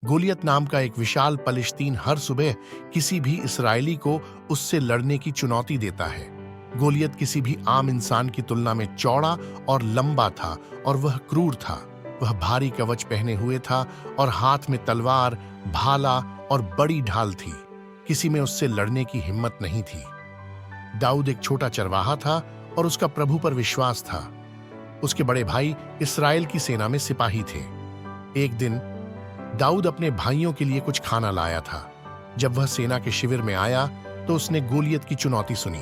गोलियत नाम का एक विशाल पलिश्तीन हर सुबह किसी भी इसराइली को उससे लड़ने की चुनौती देता है। गोलियत किसी भी आम इंसान की तुलना में चौड़ा और लंबा था और वह क्रूर था। वह भारी कवच पहने हुए था और हाथ में तलवार, भाला और बड़ी ढाल थी। किसी में उससे लड़ने की हिम्मत नहीं थी। दाऊद एक छोटा चरवाहा था और उसका प्रभु पर विश्वास था। उसके बड़े भाई इस्राएल की सेना में सिपाही थे। एक दिन दाऊद अपने भाइयों के लिए कुछ खाना लाया था। जब वह सेना के शिविर में आया तो उसने गोलियत की चुनौती सुनी।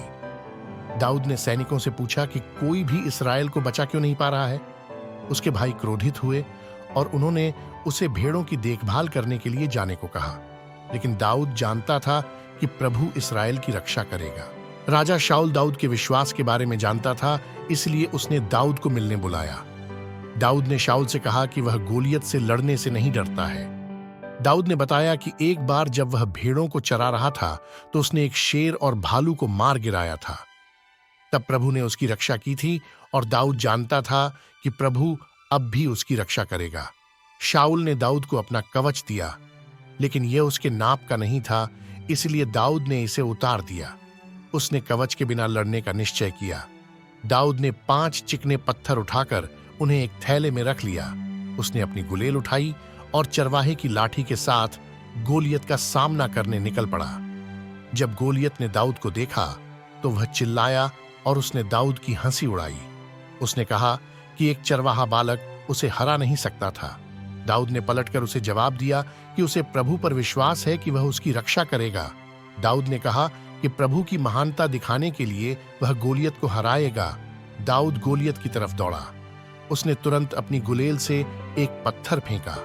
दाऊद ने सैनिकों से पूछा कि कोई भी इस्राएल को बचा क्यों नहीं पा रहा है। उसके भाई क्रोधित हुए और उन्होंने उसे भेड़ों की देखभाल करने के लिए जाने को कहा। लेकिन दाऊद जानता था कि प्रभु इस्राएल की रक्षा करेगा। राजा शाऊल दाऊद के विश्वास के बारे में जानता था, इसलिए उसने दाऊद को मिलने बुलाया। दाऊद ने शाऊल से कहा कि वह गोलियत से लड़ने से नहीं डरता है। दाऊद ने बताया कि एक बार जब वह भेड़ों को चरा रहा था तो उसने एक शेर और भालू को मार गिराया था। तब प्रभु ने उसकी रक्षा की थी और दाऊद जानता था कि प्रभु अब भी उसकी रक्षा करेगा। शाऊल ने दाऊद को अपना कवच दिया, लेकिन यह उसके नाप का नहीं था, इसलिए दाऊद ने इसे उतार दिया। उसने कवच के बिना लड़ने का निश्चय किया। दाऊद ने 5 चिकने पत्थर उठाकर उन्हें एक थैले में रख लिया। उसने अपनी गुलेल उठाई और चरवाहे की लाठी के साथ गोलियत का सामना करने निकल पड़ा। जब गोलियत ने दाऊद को देखा तो वह चिल्लाया और उसने दाऊद की हंसी उड़ाई। उसने कहा कि एक चरवाहा बालक उसे हरा नहीं सकता था। दाऊद ने पलटकर उसे जवाब दिया कि उसे प्रभु पर विश्वास है कि वह उसकी रक्षा करेगा। दाऊद ने कहा कि प्रभु की महानता दिखाने के लिए वह गोलियत को हराएगा। दाऊद गोलियत की तरफ दौड़ा। उसने तुरंत अपनी गुलेल से एक पत्थर फेंका।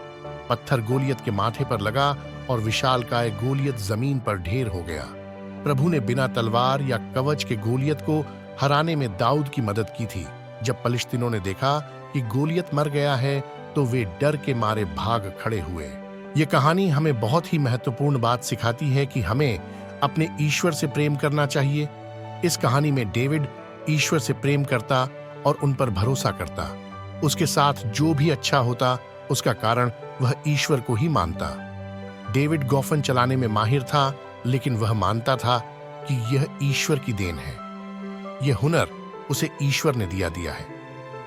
पत्थर गोलियत के माथे पर लगा और विशालकाय गोलियत जमीन पर ढेर हो गया। प्रभु ने बिना तलवार या कवच के गोलियत को हराने में दाऊद की मदद की थी। जब पलिश्तीनों ने देखा कि गोलियत मर गया है तो वे डर के मारे भाग खड़े हुए। यह कहानी हमें बहुत ही महत्वपूर्ण बात सिखाती है कि हमें अपने ईश्वर से प्रेम करना चाहिए। इस कहानी में डेविड ईश्वर से प्रेम करता और उन पर भरोसा करता। उसके साथ जो भी अच्छा होता उसका कारण वह ईश्वर को ही मानता। डेविड गोफन चलाने में माहिर था, लेकिन वह मानता था कि यह ईश्वर की देन है। यह हुनर उसे ईश्वर ने दिया है।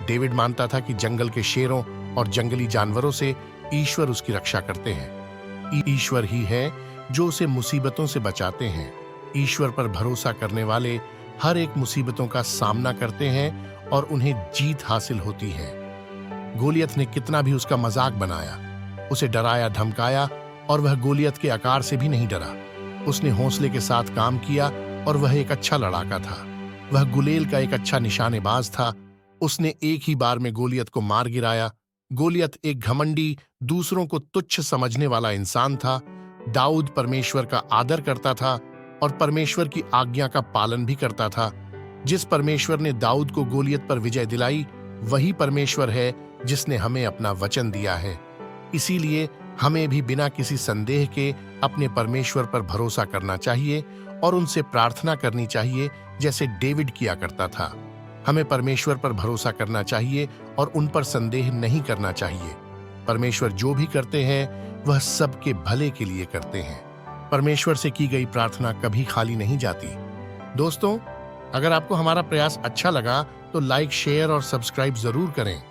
डेविड मानता था कि जंगल के शेरों और जंगली जानवरों से ईश्वर उसकी रक्षा करते हैं। ईश्वर ही है जो उसे मुसीबतों से बचाते हैं। ईश्वर पर भरोसा करने वाले हर एक मुसीबतों का सामना करते हैं और उन्हें जीत हासिल होती है। गोलियत ने कितना भी उसका मजाक बनाया, उसे डराया धमकाया, और वह गोलियत के आकार से भी नहीं डरा। उसने हौसले के साथ काम किया और वह एक अच्छा लड़ाका था। वह गुलेल का एक अच्छा निशानेबाज था। उसने एक ही बार में गोलियत को मार गिराया। गोलियत एक घमंडी, दूसरों को तुच्छ समझने वाला इंसान था। दाऊद परमेश्वर का आदर करता था और परमेश्वर की आज्ञा का पालन भी करता था। जिस परमेश्वर ने दाऊद को गोलियत पर विजय दिलाई, वही परमेश्वर है जिसने हमें अपना वचन दिया है। इसीलिए हमें भी बिना किसी संदेह के अपने परमेश्वर पर भरोसा करना चाहिए और उनसे प्रार्थना करनी चाहिए, जैसे डेविड किया करता था। हमें परमेश्वर पर भरोसा करना चाहिए और उन पर संदेह नहीं करना चाहिए। परमेश्वर जो भी करते हैं वह सबके भले के लिए करते हैं। परमेश्वर से की गई प्रार्थना कभी खाली नहीं जाती। दोस्तों, अगर आपको हमारा प्रयास अच्छा लगा तो लाइक, शेयर और सब्सक्राइब जरूर करें।